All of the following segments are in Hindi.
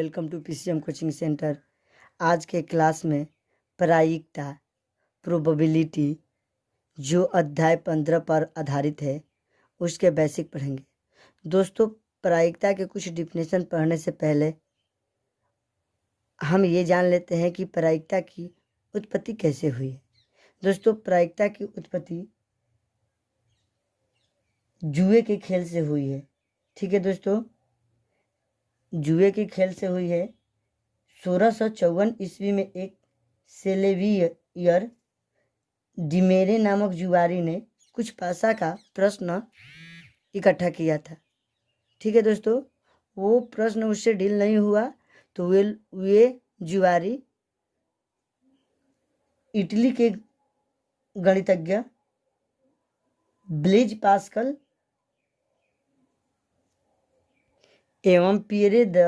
Welcome to PCM coaching centre. आज के क्लास में प्रायिकता, प्रोबेबिलिटी जो अध्याय 15 पर आधारित है उसके बेसिक पढ़ेंगे। दोस्तों, प्रायिकता के कुछ डिफिनेशन पढ़ने से पहले हम ये जान लेते हैं कि प्रायिकता की उत्पत्ति कैसे हुई है। दोस्तों, प्रायिकता की उत्पत्ति जुए के खेल से हुई है। ठीक है दोस्तों, जुए के खेल से हुई है। 1654 ईस्वी में एक सेलेवियर डिमेरे नामक जुआरी ने कुछ पैसा का प्रश्न इकट्ठा किया था। ठीक है दोस्तों, वो प्रश्न उससे डील नहीं हुआ तो वे जुआरी इटली के गणितज्ञ ब्लेज पास्कल एवं पियरे द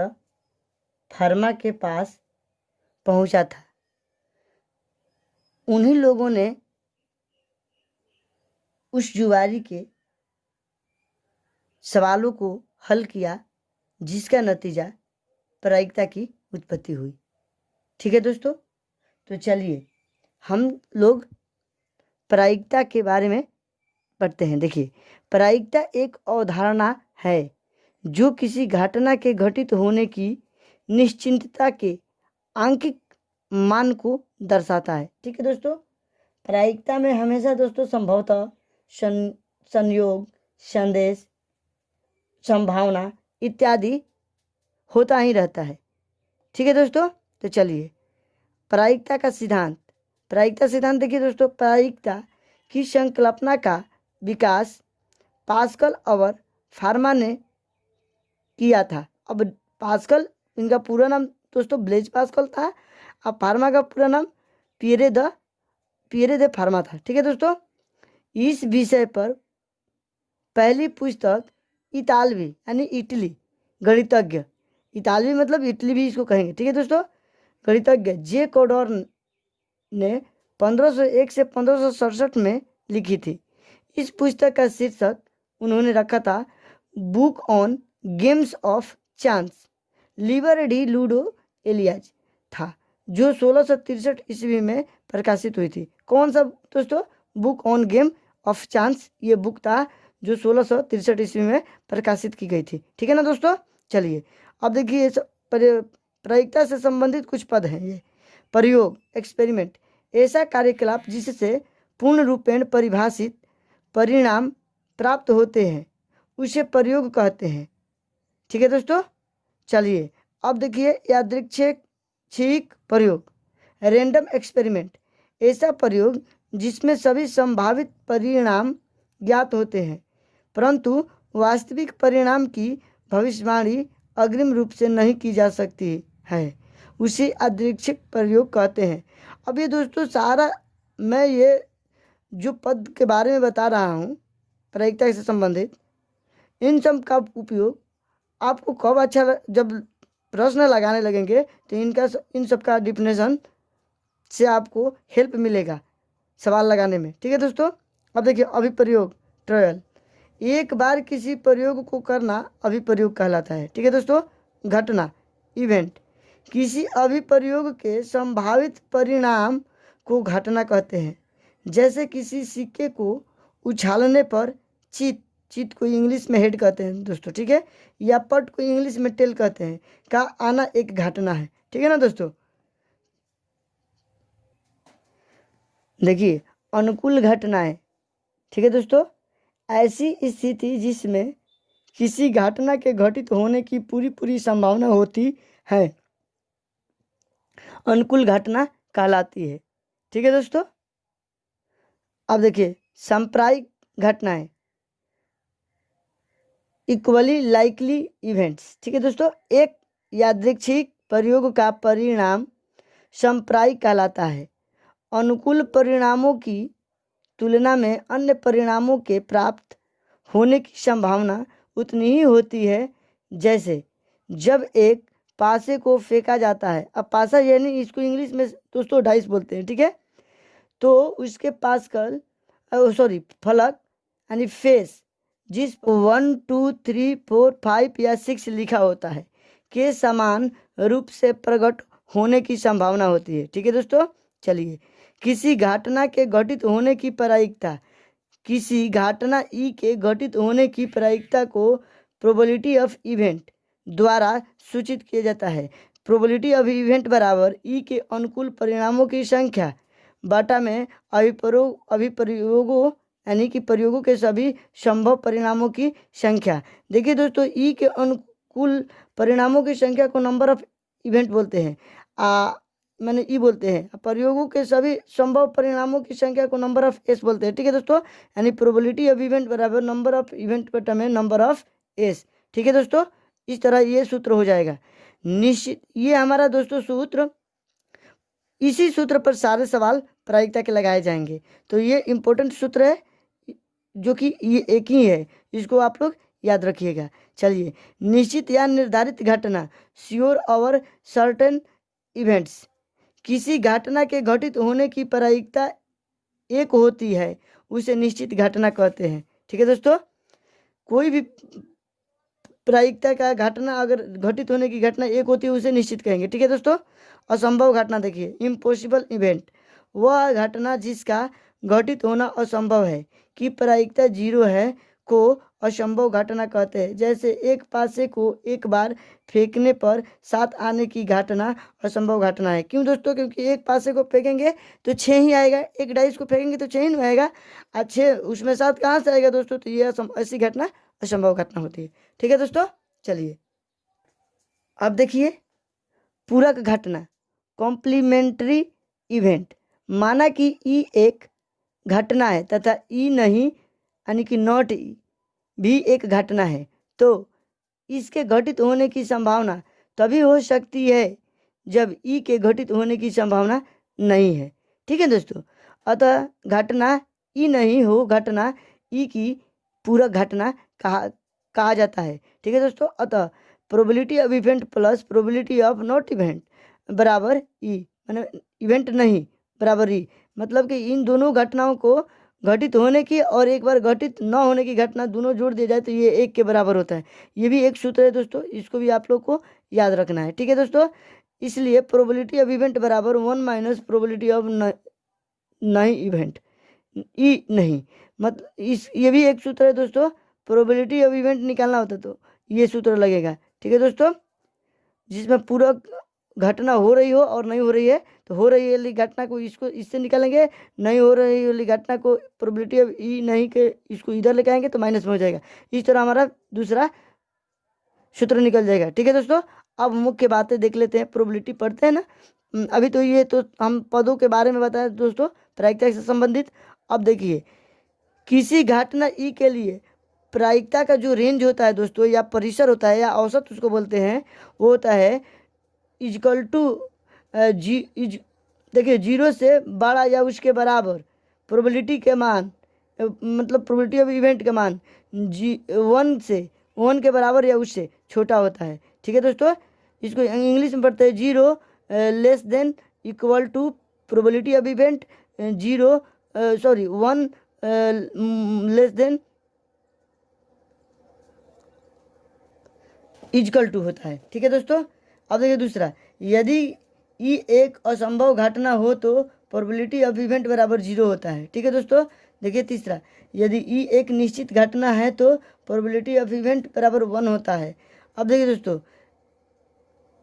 फर्मा के पास पहुंचा था। उन्हीं लोगों ने उस जुआरी के सवालों को हल किया, जिसका नतीजा प्रायिकता की उत्पत्ति हुई। ठीक है दोस्तों, तो चलिए हम लोग प्रायिकता के बारे में पढ़ते हैं। देखिए, प्रायिकता एक अवधारणा है जो किसी घटना के घटित होने की निश्चितता के आंकिक मान को दर्शाता है। ठीक है दोस्तों, प्रायिकता में हमेशा दोस्तों संभवतः संयोग, संदेश, संभावना इत्यादि होता ही रहता है। ठीक है दोस्तों, तो चलिए प्रायिकता का सिद्धांत। प्रायिकता सिद्धांत देखिए दोस्तों, प्रायिकता की संकल्पना का विकास पास्कल और फर्मा ने किया था। अब पास्कल, इनका पूरा नाम दोस्तों ब्लेज पास्कल था, अब फर्मा का पूरा नाम पियरे दे फर्मा था। ठीक है दोस्तों, इस विषय पर पहली पुस्तक इतालवी यानी इटली गणितज्ञ, इतालवी मतलब इटली भी इसको कहेंगे। ठीक है दोस्तों, गणितज्ञ जे कोडॉर्न ने 1501 से 1567 में लिखी थी। इस पुस्तक का शीर्षक उन्होंने रखा था book on games of chance Libre D ludo alias था, जो 1663 ईस्वी में प्रकाशित हुई थी। कौन सा दोस्तों? Book on game of chance, ये बुक था जो 1663 ईस्वी में प्रकाशित की गई थी। ठीक है ना दोस्तों, चलिए अब देखिए प्रायिकता से संबंधित कुछ पद हैं। ये प्रयोग, एक्सपेरिमेंट, ऐसा कार्यकलाप जिससे पूर्ण रूपेण परिभाषित परिणाम प्राप्त होते हैं उसे प्रयोग कहते हैं। ठीक है दोस्तों, चलिए अब देखिए यादृच्छिक प्रयोग, रैंडम एक्सपेरिमेंट, ऐसा प्रयोग जिसमें सभी संभावित परिणाम ज्ञात होते हैं परंतु वास्तविक परिणाम की भविष्यवाणी अग्रिम रूप से नहीं की जा सकती है, उसे यादृच्छिक प्रयोग कहते हैं। अब ये दोस्तों सारा मैं ये जो पद के बारे में बता रहा हूँ प्रायिकता से संबंधित, इन सब का उपयोग आपको कब जब प्रश्न लगाने लगेंगे तो इन सब का डिफिनेशन से आपको हेल्प मिलेगा सवाल लगाने में। ठीक है दोस्तों, अब देखिए अभिप्रयोग, ट्रायल, एक बार किसी प्रयोग को करना अभिप्रयोग कहलाता है। ठीक है दोस्तों, घटना, इवेंट, किसी अभिप्रयोग के संभावित परिणाम को घटना कहते हैं। जैसे किसी सिक्के को उछालने पर चित को इंग्लिश में हेड कहते हैं दोस्तों, ठीक है, या पट को इंग्लिश में टेल कहते हैं, का आना एक घटना है। ठीक है ना दोस्तों, देखिए अनुकूल घटनाएं। ठीक है दोस्तों, ऐसी स्थिति जिसमें किसी घटना के घटित होने की पूरी संभावना होती है अनुकूल घटना कहलाती है। ठीक है दोस्तों, अब देखिए सांप्रदायिक घटनाएं, इक्वली लाइकली इवेंट्स। ठीक है दोस्तों, एक यादृच्छिक प्रयोग का परिणाम सांप्रदायिक कहलाता है। अनुकूल परिणामों की तुलना में अन्य परिणामों के प्राप्त होने की संभावना उतनी ही होती है। जैसे जब एक पासे को फेंका जाता है, अब पासा यानी इसको इंग्लिश में दोस्तों डाइस बोलते हैं। ठीक है, तो उसके पास फलक यानी फेस जिस 1 2 3 4 5 या 6 लिखा होता है के समान रूप से प्रकट होने की संभावना होती है। ठीक है दोस्तों, चलिए, किसी घटना के घटित होने की प्रायिकता, किसी घटना ई के घटित होने की प्रायिकता को प्रोबेबिलिटी ऑफ इवेंट द्वारा सूचित किया जाता है। प्रोबेबिलिटी ऑफ इवेंट बराबर ई के अनुकूल परिणामों की संख्या बाटा में अभिप्रयोगों यानी कि प्रयोगों के सभी संभव परिणामों की संख्या। देखिए दोस्तों, ई के अनुकूल परिणामों की संख्या को नंबर ऑफ इवेंट बोलते हैं, मैंने ई बोलते हैं। प्रयोगों के सभी संभव परिणामों की संख्या को नंबर ऑफ एस बोलते हैं। ठीक है दोस्तों, यानी प्रोबेबिलिटी ऑफ इवेंट बराबर नंबर ऑफ इवेंट बटा में नंबर ऑफ एस। ठीक है दोस्तों, इस तरह ये सूत्र हो जाएगा निश्चित। ये हमारा दोस्तों सूत्र, इसी सूत्र पर सारे सवाल प्रायिकता के लगाए जाएंगे। तो ये इम्पोर्टेंट सूत्र है, जो कि ये एक ही है, इसको आप लोग याद रखिएगा। चलिए, निश्चित या निर्धारित घटना, श्योर और सर्टेन इवेंट्स, किसी घटना के घटित होने की प्रायिकता एक होती है, उसे निश्चित घटना कहते हैं। ठीक है दोस्तों, कोई भी प्रायिकता का घटना अगर घटित होने की घटना एक होती है, उसे निश्चित कहेंगे। ठीक है दोस्तों, असंभव घटना देखिए, इम्पॉसिबल इवेंट, वह घटना जिसका घटित होना असंभव है कि प्रायिकता 0 है को असंभव घटना कहते हैं। जैसे एक पासे को एक बार फेंकने पर 7 आने की घटना असंभव घटना है। क्यों दोस्तों? क्योंकि एक पासे को फेंकेंगे तो 6 ही आएगा, एक डाइस को फेंकेंगे तो 6 ही नहीं आएगा, अच्छे उसमें 7 कहाँ से आएगा दोस्तों? तो ये ऐसी घटना असंभव घटना होती है। ठीक है दोस्तों, चलिए अब देखिए पूरक घटना, कॉम्प्लीमेंट्री इवेंट। माना कि ई एक घटना है तथा ई नहीं यानी कि नॉट ई भी एक घटना है, तो इसके घटित होने की संभावना तभी हो सकती है जब ई के घटित होने की संभावना नहीं है। ठीक है दोस्तों, अतः घटना ई नहीं हो घटना ई की पूरक घटना कहा जाता है। ठीक है दोस्तों, अतः probability of event plus probability of not event बराबर ई, मैंने इवेंट नहीं बराबर ई, मतलब कि इन दोनों घटनाओं को घटित होने की और एक बार घटित न होने की घटना दोनों जोड़ दिया जाए तो ये एक के बराबर होता है। ये भी एक सूत्र है दोस्तों, इसको भी आप लोग को याद रखना है। ठीक है दोस्तों, इसलिए प्रोबेबिलिटी ऑफ इवेंट बराबर 1 माइनस प्रोबेबिलिटी ऑफ नहीं इवेंट, ई नहीं, मतलब इस ये भी एक सूत्र है दोस्तों। प्रोबेबिलिटी ऑफ इवेंट निकालना होता तो ये सूत्र लगेगा। ठीक है दोस्तों, जिसमें पूरा घटना हो रही हो और नहीं हो रही है, तो हो रही वाली घटना को इसको इससे निकालेंगे, नहीं हो रही वाली घटना को प्रोबेबिलिटी ऑफ ई नहीं के इसको इधर लेके आएंगे तो माइनस में हो जाएगा। इस तरह हमारा दूसरा सूत्र निकल जाएगा। ठीक है दोस्तों, अब मुख्य बातें देख लेते हैं, प्रोबेबिलिटी पढ़ते हैं ना। अभी तो ये तो हम पदों के बारे में बताया दोस्तों, प्रायिकता से संबंधित। अब देखिए, किसी घटना ई के लिए प्रायिकता का जो रेंज होता है दोस्तों, या परिसर होता है, या औसत उसको बोलते हैं, वो होता है इजकल टू देखिए 0 से बड़ा या उसके बराबर प्रोबेबिलिटी के मान, मतलब प्रोबेबिलिटी ऑफ इवेंट के मान 1 से 1 के बराबर या उससे छोटा होता है। ठीक है दोस्तों, इसको इंग्लिश में पढ़ते हैं 0 less than equal to probability of event 1 less than equal to होता है। ठीक है दोस्तों, अब देखिए दूसरा, यदि ई एक असंभव घटना हो तो प्रोबेबिलिटी ऑफ इवेंट बराबर 0 होता है। ठीक है दोस्तों, देखिए तीसरा, यदि ई एक निश्चित घटना है तो प्रोबेबिलिटी ऑफ इवेंट बराबर 1 होता है। अब देखिए दोस्तों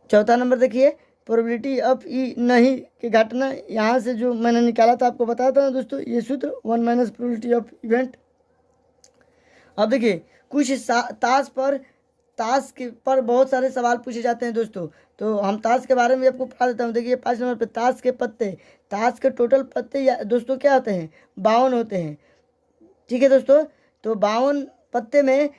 चौथा नंबर, देखिए प्रोबेबिलिटी ऑफ ई नहीं की घटना, यहाँ से जो मैंने निकाला था आपको बताया था ना दोस्तों, ये सूत्र 1 माइनस प्रोबेबिलिटी ऑफ इवेंट। अब देखिए कुछ ताश के पर बहुत सारे सवाल पूछे जाते हैं दोस्तों, तो हम ताश के बारे में आपको बता देता हूँ। देखिए 5 नंबर पे ताश के पत्ते, ताश के टोटल पत्ते या दोस्तों क्या होते हैं? 52 होते हैं। ठीक है दोस्तों, तो 52 पत्ते में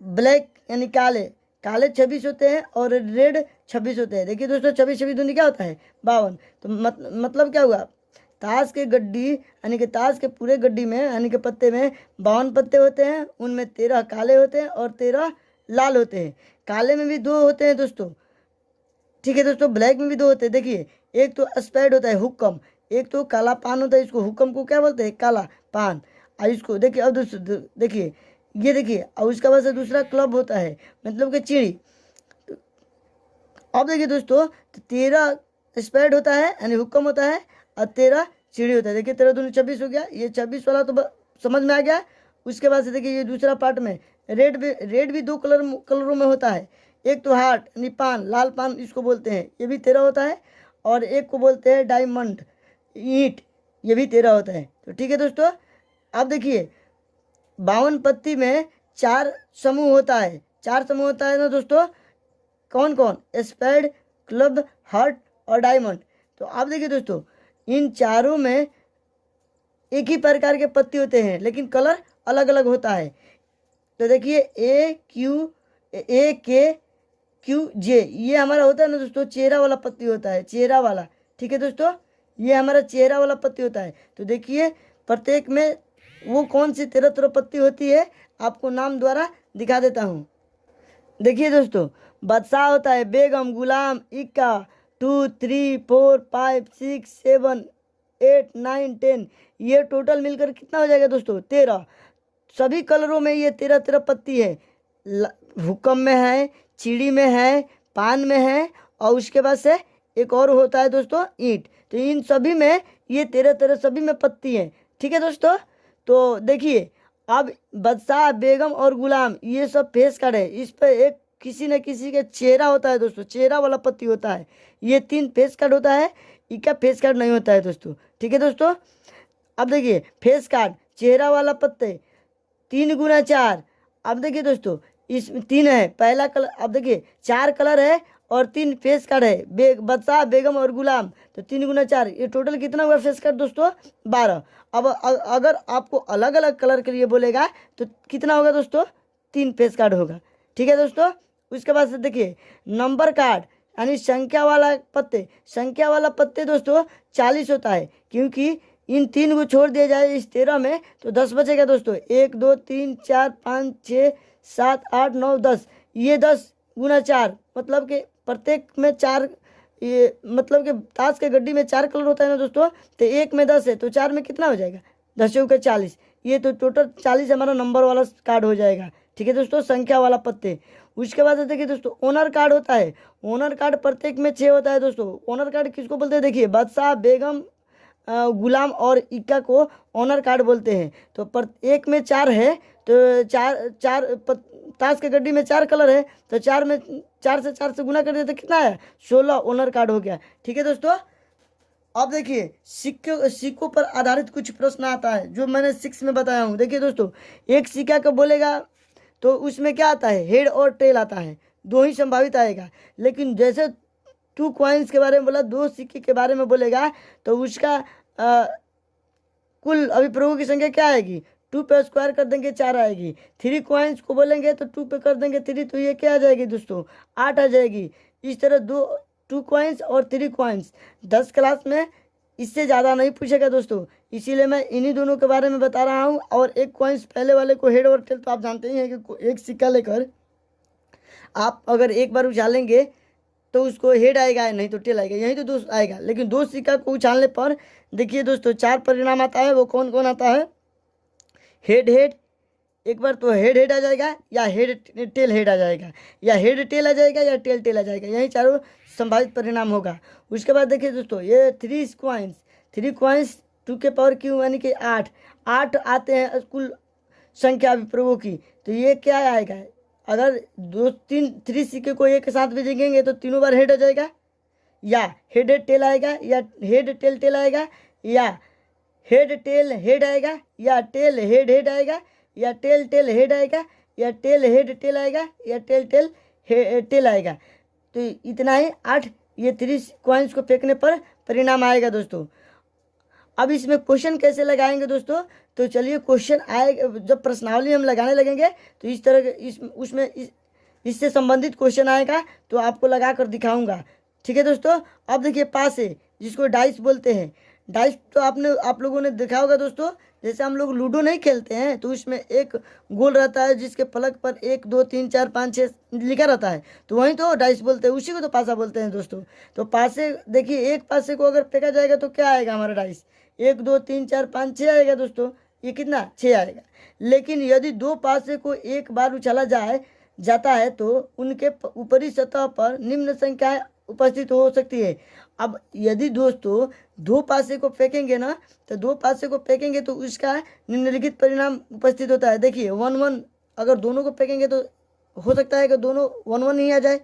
ब्लैक यानी काले 26 होते हैं और रेड 26 होते हैं। देखिए दोस्तों 26 दूनी क्या होता है? 52। तो मतलब क्या हुआ? ताश के गड्डी यानी कि ताश के पूरे गड्डी में यानी कि पत्ते में 52 पत्ते होते हैं, उनमें 13 काले होते हैं और 13 लाल होते हैं। काले में भी 2 होते हैं दोस्तों। ठीक है दोस्तों, ब्लैक में भी 2 होते हैं। देखिए एक तो स्पैड होता है हुक्म, एक तो काला पान होता है, इसको हुक्म को क्या बोलते हैं? काला पान। और इसको देखिए, अब दोस्तों देखिए ये देखिए, और उसका वजह से दूसरा क्लब होता है, मतलब कि चिड़ी। अब देखिए दोस्तों, तो 13 स्पेड होता है यानी हुक्म होता है, और 13 चिड़ी होता है। देखिए 13 दूनी 26 हो गया, ये 26 वाला तो समझ में आ गया। उसके बाद से देखिए ये दूसरा पार्ट में रेड भी 2 कलरों में होता है। एक तो हार्ट यानी पान, लाल पान इसको बोलते हैं, ये भी 13 होता है। और एक को बोलते हैं डायमंड ईंट, ये भी 13 होता है। तो ठीक है दोस्तों, अब देखिए 52 पत्ती में 4 समूह होता है, 4 समूह होता है ना दोस्तों। कौन कौन? स्पेड, क्लब, हार्ट और डायमंड। तो आप देखिए दोस्तों, इन चारों में एक ही प्रकार के पत्ती होते हैं, लेकिन कलर अलग अलग होता है। तो देखिए A Q J ये हमारा होता है ना दोस्तों, चेहरा वाला पत्ती होता है, चेहरा वाला। ठीक है दोस्तों, ये हमारा चेहरा वाला पत्ती होता है। तो देखिए प्रत्येक में वो कौन सी 13 पत्ती होती है, आपको नाम द्वारा दिखा देता हूँ। देखिए दोस्तों, बादशाह होता है, बेगम, गुलाम, इक्का, 2 3 4 5 6 7 8 9 10, ये टोटल मिलकर कितना हो जाएगा दोस्तों? 13। सभी कलरों में ये 13 पत्ती है। हुक्म में है, चिड़ी में है, पान में है, और उसके बाद से एक और होता है दोस्तों ईंट। तो इन सभी में ये 13 सभी में पत्ती है। ठीक है दोस्तों, तो देखिए अब बादशाह, बेगम और गुलाम ये सब फेस कार्ड है। इस पर एक किसी न किसी के चेहरा होता है दोस्तों, चेहरा वाला पत्ती होता है। ये 3 फेस कार्ड होता है, इनका फेस कार्ड नहीं होता है दोस्तों। ठीक है दोस्तों, अब देखिए फेस कार्ड चेहरा वाला पत्ते 3 गुना 4। अब देखिए दोस्तों, इसमें 3 है पहला कलर। अब देखिए 4 कलर है और 3 फेस कार्ड है, बादशाह, बेगम और गुलाम। तो 3 गुना 4, ये टोटल कितना हुआ फेस कार्ड दोस्तों? 12। अब अगर आपको अलग अलग कलर के लिए बोलेगा तो कितना होगा दोस्तों? 3 फेस कार्ड होगा। ठीक है दोस्तों, उसके बाद से देखिए नंबर कार्ड यानी संख्या वाला पत्ते। संख्या वाला पत्ते दोस्तों 40 होता है, क्योंकि इन 3 को छोड़ दिया जाए इस 13 में तो 10 बचेगा दोस्तों। 1 2 3 4 5 6 7 8 9 10, ये 10 गुना 4 मतलब कि प्रत्येक में 4, ये मतलब कि ताश के गड्डी में 4 कलर होता है ना दोस्तों। तो 1 में 10 है तो 4 में कितना हो जाएगा? 10 चौके 40, ये तो टोटल 40 हमारा नंबर वाला कार्ड हो जाएगा। ठीक है दोस्तों, संख्या वाला पत्ते। उसके बाद देखिए दोस्तों ओनर कार्ड होता है। ओनर कार्ड प्रत्येक में 6 होता है दोस्तों। ओनर कार्ड किसको बोलते हैं? देखिए बादशाह, बेगम, गुलाम और इक्का को ओनर कार्ड बोलते हैं। तो एक में 4 है, तो ताश के गड्डी में 4 कलर है, तो 4 से गुना कर दिया तो कितना है? 16 ओनर कार्ड हो गया। ठीक है दोस्तों, अब देखिए सिक्कों पर आधारित कुछ प्रश्न आता है जो मैंने 6 में बताया हूँ। देखिए दोस्तों, एक सिक्का का बोलेगा तो उसमें क्या आता है? हेड और टेल आता है, 2 ही संभावित आएगा। लेकिन जैसे 2 कॉइन्स के बारे में बोला, 2 सिक्के के बारे में बोलेगा तो उसका कुल अभिप्रभु की संख्या क्या आएगी? 2 पे स्क्वायर कर देंगे 4 आएगी। 3 कॉइन्स को बोलेंगे तो 2 पे कर देंगे 3, तो ये क्या आ जाएगी दोस्तों? 8 आ जाएगी। इस तरह 2 कॉइन्स और 3 कॉइन्स 10 क्लास में इससे ज़्यादा नहीं पूछेगा दोस्तों, इसीलिए मैं इन्हीं दोनों के बारे में बता रहा हूँ। और एक कॉइन्स पहले वाले को हेड और टेल तो आप जानते ही हैं कि एक सिक्का लेकर आप अगर एक बार उछालेंगे तो उसको हेड आएगा, नहीं तो टेल आएगा, यही तो दोस्त आएगा। लेकिन 2 सिक्का को उछालने पर देखिए दोस्तों 4 परिणाम आता है। वो कौन कौन आता है? हेड हेड, एक बार तो हेड हेड आ जाएगा, या हेड टेल हेड आ जाएगा, या हेड टेल आ जाएगा, या टेल टेल आ जाएगा। यही चारों संभावित परिणाम होगा। उसके बाद देखिए दोस्तों ये 3 कॉइन्स 2 के पावर क्यू यानी कि 8 आते हैं कुल संख्या अभिप्रभु की। तो ये क्या आएगा? अगर 3 सिक्के को एक साथ भेजेंगे तो तीनों बार हेड आ जाएगा, या हेड हेड टेल आएगा, या हेड टेल टेल आएगा, या हेड टेल हेड आएगा, या टेल हेड हेड आएगा, या टेल टेल हेड आएगा, या टेल हेड टेल आएगा, या टेल टेल टेल आएगा। तो इतना ही 8 ये 3 कॉइन्स को फेंकने पर परिणाम आएगा दोस्तों। अब इसमें क्वेश्चन कैसे लगाएंगे दोस्तों? तो चलिए क्वेश्चन आएगा जब प्रश्नावली हम लगाने लगेंगे तो इस तरह के इससे संबंधित क्वेश्चन आएगा तो आपको लगा कर दिखाऊंगा। ठीक है दोस्तों, अब देखिए पासे जिसको डाइस बोलते हैं। डाइस तो आप लोगों ने देखा होगा दोस्तों, जैसे हम लोग लूडो नहीं खेलते हैं तो उसमें एक गोल रहता है जिसके फलक पर 1 2 3 4 5 6 लिखा रहता है, तो वहीं तो डाइस बोलते हैं, उसी को तो पासा बोलते हैं दोस्तों। तो पासे देखिए, एक पासे को अगर फेंका जाएगा तो क्या आएगा हमारा डाइस? 1 2 3 4 5 6 आएगा दोस्तों। ये कितना? 6 आएगा। लेकिन यदि 2 पासे को एक बार उछाला जाए जाता है तो उनके ऊपरी सतह पर निम्न संख्याएं उपस्थित हो सकती है। अब यदि दोस्तों दो पासे को फेंकेंगे ना, तो दो पासे को फेंकेंगे तो उसका निम्नलिखित परिणाम उपस्थित होता है। देखिए 1 1, अगर दोनों को फेंकेंगे तो हो सकता है कि दोनों 1 1 ही आ जाए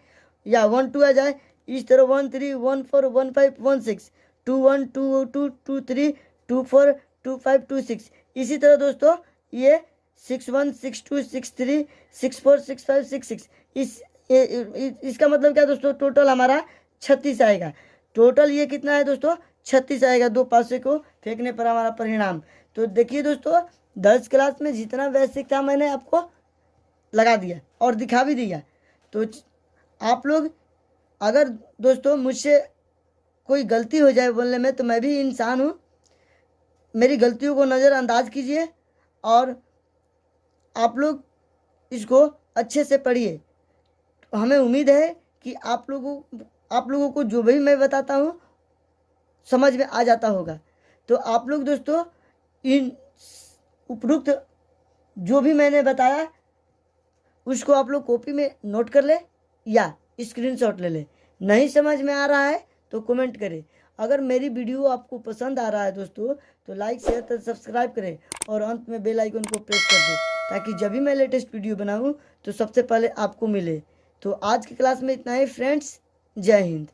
या 1 2 आ जाए। इस तरह 1 3 1 4 1 5 1 6, 2 1 2 2 2 3 2 4 2 5 2 6। इसी तरह दोस्तों ये 6 1 6 2 6 3 6 4 6 5 6 6। इसका मतलब क्या दोस्तों, टोटल हमारा 36 आएगा। टोटल ये कितना है दोस्तों, 36 आएगा दो पासे को फेंकने पर हमारा परिणाम। तो देखिए दोस्तों 10 क्लास में जितना बेसिक था मैंने आपको लगा दिया और दिखा भी दिया। तो आप लोग अगर दोस्तों मुझसे कोई गलती हो जाए बोलने में, तो मैं भी इंसान हूँ, मेरी गलतियों को नज़रअंदाज कीजिए और आप लोग इसको अच्छे से पढ़िए। हमें उम्मीद है कि आप लोगों को जो भी मैं बताता हूँ समझ में आ जाता होगा। तो आप लोग दोस्तों इन उपरोक्त जो भी मैंने बताया उसको आप लोग कॉपी में नोट कर ले या स्क्रीनशॉट ले ले। नहीं समझ में आ रहा है तो कमेंट करें। अगर मेरी वीडियो आपको पसंद आ रहा है दोस्तों तो लाइक शेयर तो सब्सक्राइब करें और अंत में बेल आइकन को प्रेस कर दें, ताकि जब भी मैं लेटेस्ट वीडियो बनाऊं तो सबसे पहले आपको मिले। तो आज की क्लास में इतना ही फ्रेंड्स, जय हिंद।